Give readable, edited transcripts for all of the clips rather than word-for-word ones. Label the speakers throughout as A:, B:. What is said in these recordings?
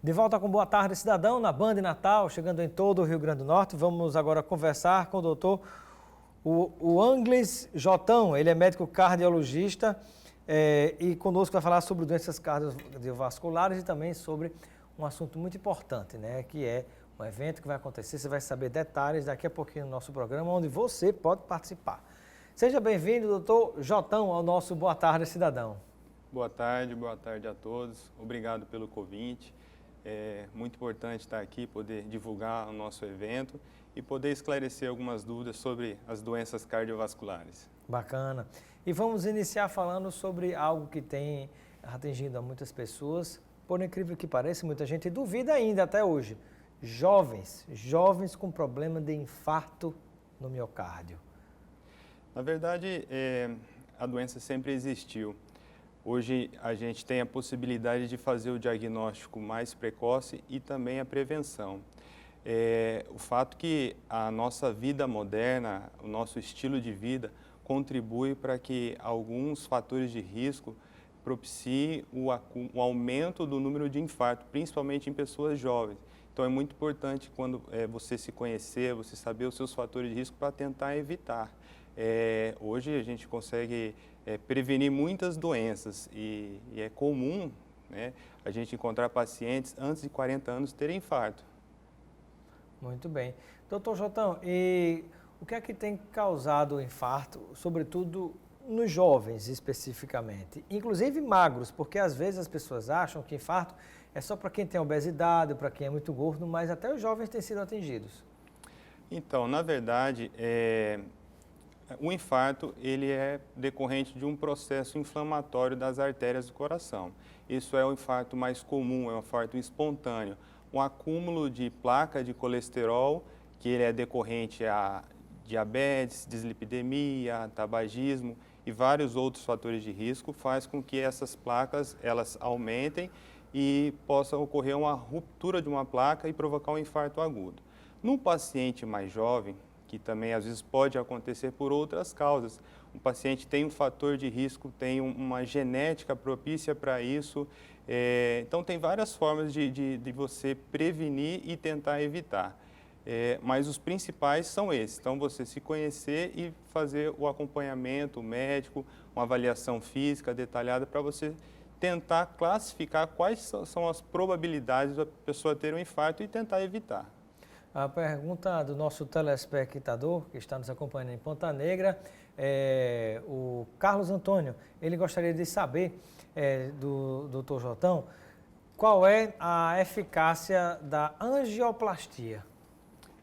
A: De volta com Boa Tarde, Cidadão, na Band Natal, chegando em todo o Rio Grande do Norte. Vamos agora conversar com o doutor Anglis Jotão. Ele é médico cardiologista e conosco vai falar sobre doenças cardiovasculares e também sobre um assunto muito importante, né, que é um evento que vai acontecer. Você vai saber detalhes daqui a pouquinho no nosso programa, onde você pode participar. Seja bem-vindo, doutor Jotão, ao nosso Boa Tarde, Cidadão.
B: Boa tarde a todos. Obrigado pelo convite. É muito importante estar aqui, poder divulgar o nosso evento e poder esclarecer algumas dúvidas sobre as doenças cardiovasculares.
A: Bacana. E vamos iniciar falando sobre algo que tem atingido a muitas pessoas, por incrível que pareça, muita gente duvida ainda até hoje. Jovens com problema de infarto no miocárdio.
B: Na verdade, a doença sempre existiu. Hoje a gente tem a possibilidade de fazer o diagnóstico mais precoce e também a prevenção. O fato que a nossa vida moderna, o nosso estilo de vida, contribui para que alguns fatores de risco propiciem o aumento do número de infarto, principalmente em pessoas jovens. Então é muito importante quando você se conhecer, você saber os seus fatores de risco para tentar evitar. Hoje a gente consegue prevenir muitas doenças e é comum, né, a gente encontrar pacientes antes de 40 anos terem infarto.
A: Muito bem. Doutor Jotão, e o que é que tem causado o infarto, sobretudo nos jovens especificamente, inclusive magros, porque às vezes as pessoas acham que infarto é só para quem tem obesidade, para quem é muito gordo, mas até os jovens têm sido atingidos.
B: Então, na verdade, o infarto ele é decorrente de um processo inflamatório das artérias do coração. Isso é o infarto mais comum, é um infarto espontâneo. Um acúmulo de placa de colesterol, que ele é decorrente a diabetes, dislipidemia, tabagismo e vários outros fatores de risco, faz com que essas placas elas aumentem e possa ocorrer uma ruptura de uma placa e provocar um infarto agudo. Num paciente mais jovem, que também às vezes pode acontecer por outras causas. O paciente tem um fator de risco, tem uma genética propícia para isso, então tem várias formas de você prevenir e tentar evitar. Mas os principais são esses, então você se conhecer e fazer o acompanhamento médico, uma avaliação física detalhada para você tentar classificar quais são as probabilidades da pessoa ter um infarto e tentar evitar.
A: A pergunta do nosso telespectador, que está nos acompanhando em Ponta Negra, o Carlos Antônio. Ele gostaria de saber do Dr. Jotão qual é a eficácia da angioplastia.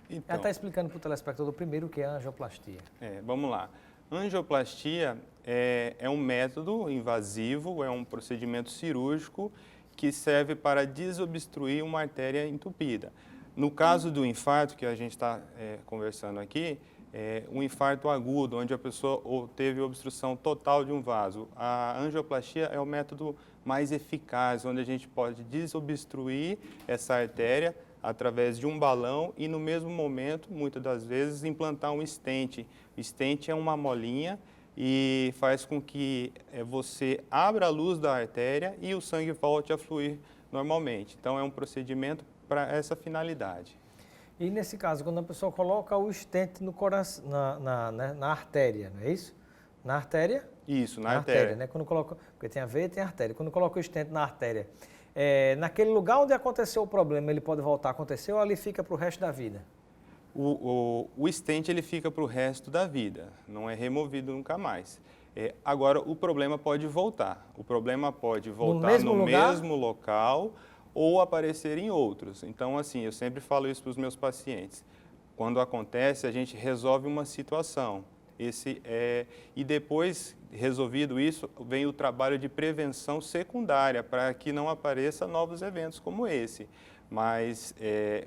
B: Então,
A: Ela está explicando para o telespectador primeiro o que é a angioplastia.
B: Vamos lá. Angioplastia é um método invasivo, é um procedimento cirúrgico que serve para desobstruir uma artéria entupida. No caso do infarto, que a gente está conversando aqui, um infarto agudo, onde a pessoa teve obstrução total de um vaso. A angioplastia é o método mais eficaz, onde a gente pode desobstruir essa artéria através de um balão e, no mesmo momento, muitas das vezes, implantar um stent. O stent é uma molinha e faz com que você abra a luz da artéria e o sangue volte a fluir normalmente. Então, é um procedimento para essa finalidade.
A: E nesse caso, quando a pessoa coloca o stent no coração, na artéria, não é isso? Na artéria?
B: Isso, na artéria.
A: Né? Quando coloca, porque tem a veia e tem a artéria. Quando coloca o stent na artéria, naquele lugar onde aconteceu o problema, ele pode voltar a acontecer ou ali fica para o resto da vida?
B: O stent ele fica para o resto da vida, não é removido nunca mais. Agora, o problema pode voltar. O problema pode voltar no mesmo local ou aparecer em outros. Então, assim, eu sempre falo isso para os meus pacientes. Quando acontece, a gente resolve uma situação. E depois, resolvido isso, vem o trabalho de prevenção secundária, para que não apareça novos eventos como esse. Mas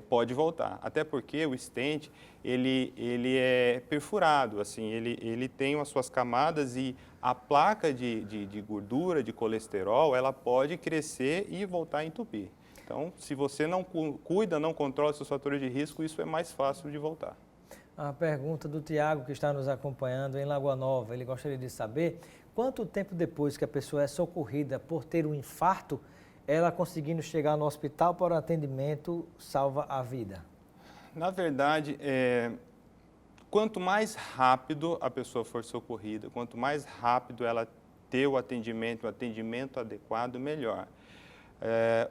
B: pode voltar. Até porque o stent, ele é perfurado, assim, ele tem as suas camadas e a placa de gordura, de colesterol, ela pode crescer e voltar a entupir. Então, se você não cuida, não controla seus fatores de risco, isso é mais fácil de voltar.
A: A pergunta do Tiago, que está nos acompanhando em Lagoa Nova, ele gostaria de saber quanto tempo depois que a pessoa é socorrida por ter um infarto, ela conseguindo chegar no hospital para o atendimento salva a vida?
B: Na verdade, quanto mais rápido a pessoa for socorrida, quanto mais rápido ela ter o atendimento adequado, melhor.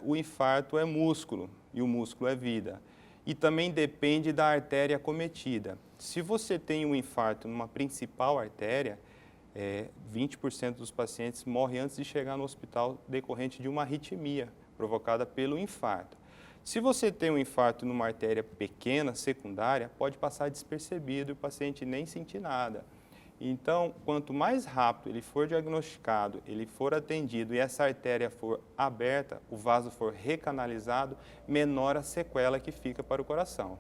B: O infarto é músculo e o músculo é vida. E também depende da artéria acometida. Se você tem um infarto numa principal artéria, 20% dos pacientes morrem antes de chegar no hospital decorrente de uma arritmia provocada pelo infarto. Se você tem um infarto numa artéria pequena, secundária, pode passar despercebido e o paciente nem sentir nada. Então, quanto mais rápido ele for diagnosticado, ele for atendido e essa artéria for aberta, o vaso for recanalizado, menor a sequela que fica para o coração.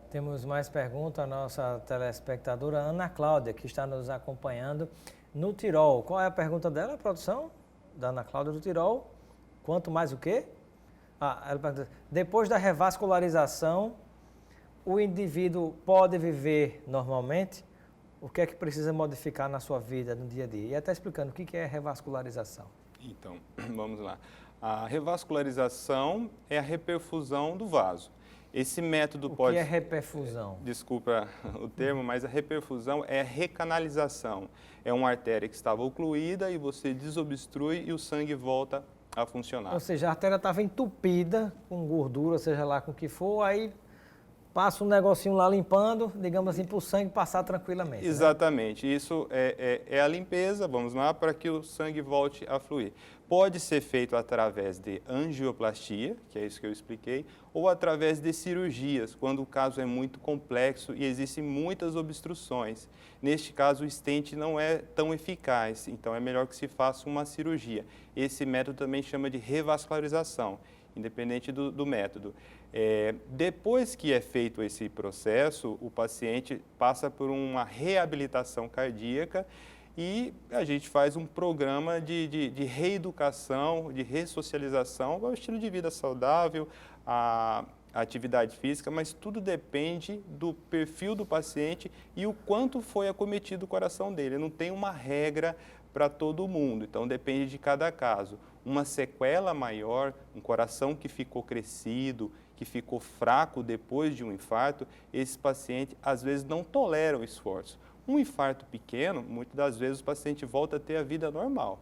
A: Temos mais perguntas, a nossa telespectadora Ana Cláudia, que está nos acompanhando no Tirol. Qual é a pergunta dela, produção? Da Ana Cláudia do Tirol. Quanto mais o quê? Ela pergunta, depois da revascularização, o indivíduo pode viver normalmente? O que é que precisa modificar na sua vida, no dia a dia? E até explicando o que é revascularização.
B: Então, vamos lá. A revascularização é a reperfusão do vaso. Esse método pode...
A: O que é reperfusão?
B: Desculpa o termo, mas a reperfusão é a recanalização. É uma artéria que estava ocluída e você desobstrui e o sangue volta a funcionar.
A: Ou seja, a artéria estava entupida com gordura, seja lá com o que for, aí passa um negocinho lá limpando, digamos assim, para o sangue passar tranquilamente.
B: Exatamente. Né? Isso é a limpeza, vamos lá, para que o sangue volte a fluir. Pode ser feito através de angioplastia, que é isso que eu expliquei, ou através de cirurgias, quando o caso é muito complexo e existem muitas obstruções. Neste caso, o stent não é tão eficaz, então é melhor que se faça uma cirurgia. Esse método também chama de revascularização, independente do método. Depois que é feito esse processo, o paciente passa por uma reabilitação cardíaca e a gente faz um programa de reeducação, de ressocialização ao estilo de vida saudável, a atividade física, mas tudo depende do perfil do paciente e o quanto foi acometido o coração dele. Não tem uma regra para todo mundo, então depende de cada caso. Uma sequela maior, um coração que ficou crescido, que ficou fraco depois de um infarto, esse paciente às vezes não tolera o esforço. Um infarto pequeno, muitas das vezes o paciente volta a ter a vida normal.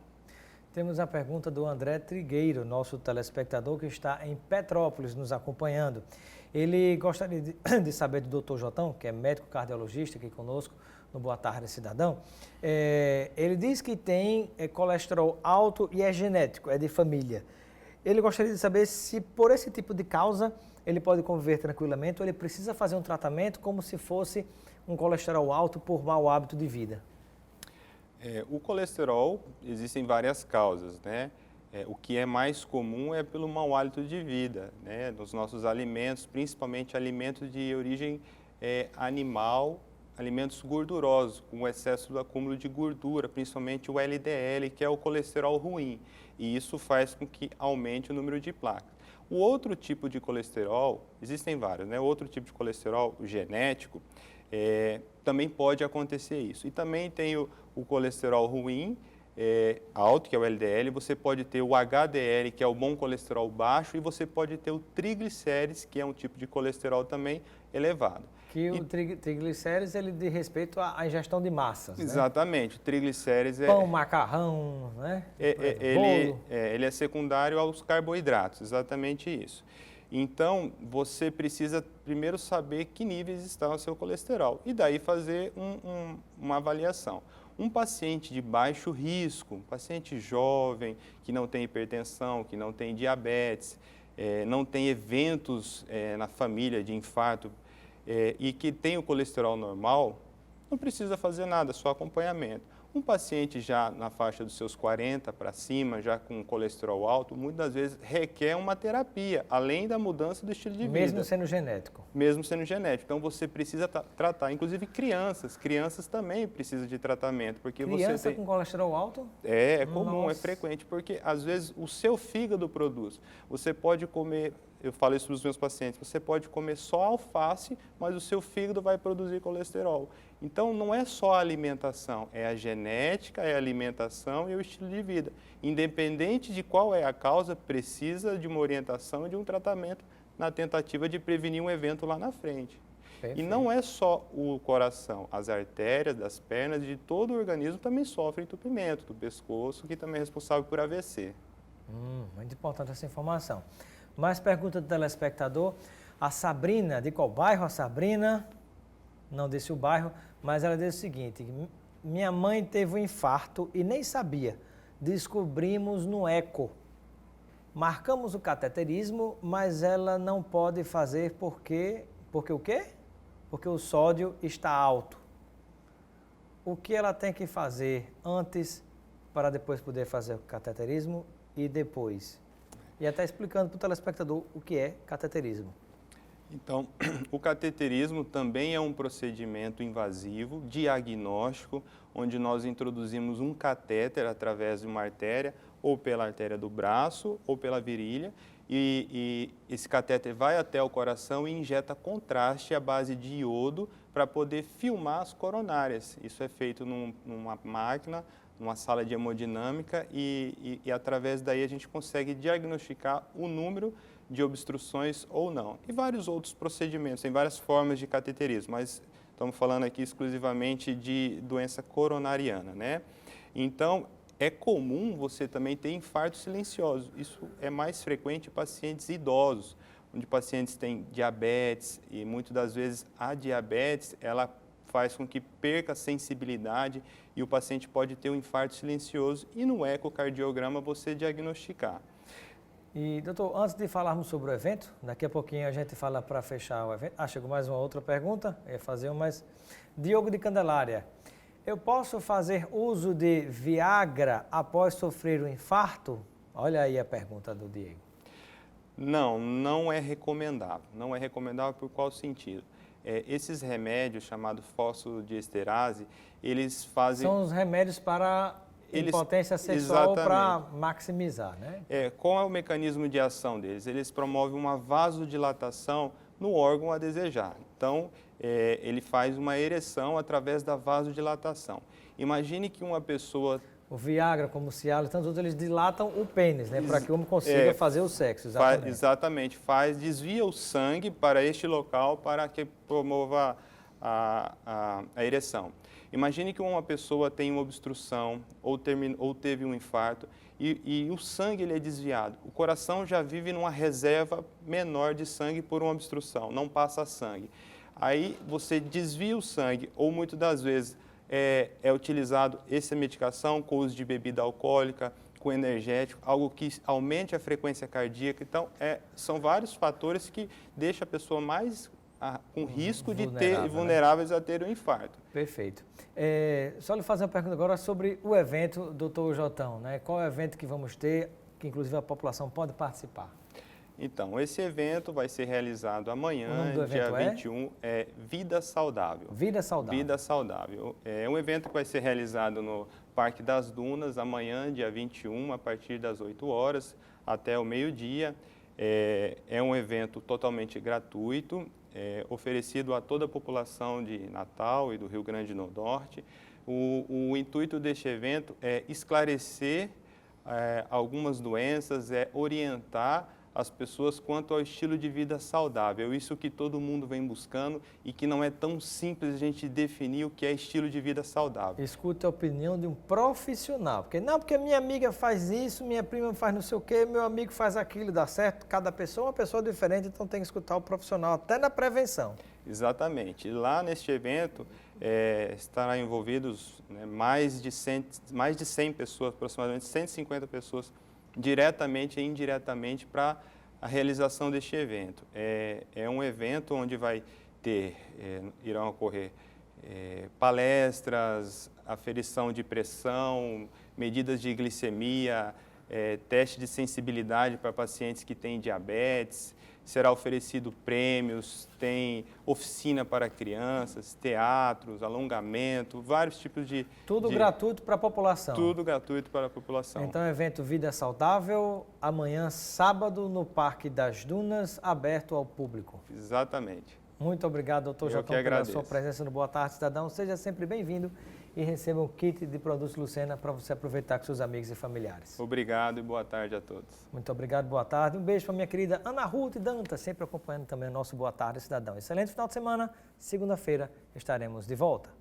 A: Temos a pergunta do André Trigueiro, nosso telespectador que está em Petrópolis nos acompanhando. Ele gostaria de saber do Dr. Jotão, que é médico cardiologista aqui conosco no Boa Tarde Cidadão. Ele diz que tem colesterol alto e é genético, é de família. Ele gostaria de saber se por esse tipo de causa ele pode conviver tranquilamente ou ele precisa fazer um tratamento como se fosse um colesterol alto por mau hábito de vida.
B: O colesterol, existem várias causas, né? O que é mais comum é pelo mau hálito de vida, né? Nos nossos alimentos, principalmente alimentos de origem animal, alimentos gordurosos, com excesso do acúmulo de gordura, principalmente o LDL, que é o colesterol ruim. E isso faz com que aumente o número de placas. O outro tipo de colesterol, existem vários, né? Outro tipo de colesterol, o genético, também pode acontecer isso. E também tem o colesterol ruim, alto, que é o LDL, você pode ter o HDL, que é o bom colesterol baixo, e você pode ter o triglicérides, que é um tipo de colesterol também elevado.
A: Que o triglicérides, ele diz respeito à ingestão de massas,
B: exatamente,
A: né?
B: O triglicérides
A: Pão, macarrão, né?
B: Ele é secundário aos carboidratos, exatamente isso. Então, você precisa primeiro saber que níveis está o seu colesterol e daí fazer uma avaliação. Um paciente de baixo risco, um paciente jovem, que não tem hipertensão, que não tem diabetes, não tem eventos na família de infarto e que tem o colesterol normal, não precisa fazer nada, só acompanhamento. Um paciente já na faixa dos seus 40 para cima, já com colesterol alto, muitas vezes requer uma terapia, além da mudança do estilo de vida.
A: Mesmo sendo genético?
B: Mesmo sendo genético. Então, você precisa tratar, inclusive crianças. Crianças também precisam de tratamento. Porque
A: criança com colesterol alto?
B: É comum, é frequente, porque às vezes o seu fígado produz. Você pode comer... Eu falo isso para os meus pacientes, você pode comer só alface, mas o seu fígado vai produzir colesterol. Então, não é só a alimentação, é a genética, é a alimentação e o estilo de vida. Independente de qual é a causa, precisa de uma orientação e de um tratamento na tentativa de prevenir um evento lá na frente.
A: Perfeito.
B: E não é só o coração, as artérias das pernas, de todo o organismo também sofrem entupimento, do pescoço, que também é responsável por AVC.
A: Muito importante essa informação. Mais pergunta do telespectador. A Sabrina, de qual bairro a Sabrina? Não disse o bairro, mas ela disse o seguinte: minha mãe teve um infarto e nem sabia. Descobrimos no eco. Marcamos o cateterismo, mas ela não pode fazer porque o quê? Porque o sódio está alto. O que ela tem que fazer antes para depois poder fazer o cateterismo e depois? E até explicando para o telespectador o que é cateterismo.
B: Então, o cateterismo também é um procedimento invasivo, diagnóstico, onde nós introduzimos um catéter através de uma artéria, ou pela artéria do braço, ou pela virilha, e esse catéter vai até o coração e injeta contraste à base de iodo para poder filmar as coronárias. Isso é feito numa máquina, numa sala de hemodinâmica, e através daí a gente consegue diagnosticar o número de obstruções ou não. E vários outros procedimentos, tem várias formas de cateterismo, mas estamos falando aqui exclusivamente de doença coronariana, né? Então, é comum você também ter infarto silencioso. Isso é mais frequente em pacientes idosos, onde pacientes têm diabetes e muitas das vezes a diabetes, ela faz com que perca a sensibilidade e o paciente pode ter um infarto silencioso e no ecocardiograma você diagnosticar.
A: E, doutor, antes de falarmos sobre o evento, daqui a pouquinho a gente fala para fechar o evento. Chegou mais uma outra pergunta, eu ia fazer uma, mas... Diogo de Candelária, eu posso fazer uso de Viagra após sofrer um infarto? Olha aí a pergunta do Diego.
B: Não é recomendável. Não é recomendável por qual sentido? Esses remédios chamados fosfodiesterase, eles fazem...
A: São os remédios para... impotência sexual para maximizar, né?
B: Qual é o mecanismo de ação deles? Eles promovem uma vasodilatação no órgão a desejar. Então, ele faz uma ereção através da vasodilatação. Imagine que uma pessoa... O
A: Viagra, como o Cialis, tantos outros, eles dilatam o pênis, né? Para que o homem consiga fazer o sexo,
B: exatamente. Desvia o sangue para este local para que promova a ereção. Imagine que uma pessoa tem uma obstrução ou teve um infarto e o sangue ele é desviado. O coração já vive numa reserva menor de sangue por uma obstrução, não passa sangue. Aí você desvia o sangue ou muitas das vezes é utilizado essa medicação com uso de bebida alcoólica, com energético, algo que aumente a frequência cardíaca. Então, são vários fatores que deixam a pessoa mais... com risco de ter vulneráveis a ter um infarto.
A: Perfeito. Só lhe fazer uma pergunta agora sobre o evento, doutor Jotão, né? Qual é o evento que vamos ter, que inclusive a população pode participar?
B: Então, esse evento vai ser realizado amanhã, dia 21, Vida Saudável.
A: Vida Saudável.
B: Vida Saudável. É um evento que vai ser realizado no Parque das Dunas, amanhã, dia 21, a partir das 8 horas até o meio-dia. É um evento totalmente gratuito, oferecido a toda a população de Natal e do Rio Grande do Norte. O intuito deste evento é esclarecer algumas doenças, orientar as pessoas quanto ao estilo de vida saudável. Isso que todo mundo vem buscando e que não é tão simples a gente definir o que é estilo de vida saudável.
A: Escute a opinião de um profissional. Porque minha amiga faz isso, minha prima faz não sei o quê, meu amigo faz aquilo, dá certo. Cada pessoa é uma pessoa diferente, então tem que escutar o profissional, até na prevenção.
B: Exatamente. Lá neste evento estará envolvidos mais de 100 pessoas, aproximadamente 150 pessoas, diretamente e indiretamente para a realização deste evento. É um evento onde irão ocorrer palestras, aferição de pressão, medidas de glicemia, teste de sensibilidade para pacientes que têm diabetes, será oferecido prêmios, tem oficina para crianças, teatros, alongamento, vários tipos de...
A: Tudo gratuito para a população.
B: Tudo gratuito para a população.
A: Então, evento Vida Saudável, amanhã, sábado, no Parque das Dunas, aberto ao público.
B: Exatamente.
A: Muito obrigado, doutor
B: Eu
A: Jotão,
B: que
A: pela
B: agradeço.
A: sua presença no Boa Tarde, Cidadão. Seja sempre bem-vindo e receba um kit de produtos Lucena para você aproveitar com seus amigos e familiares.
B: Obrigado e boa tarde a todos.
A: Muito obrigado, boa tarde. Um beijo para minha querida Ana Ruth Dantas, sempre acompanhando também o nosso Boa Tarde, Cidadão. Excelente final de semana. Segunda-feira estaremos de volta.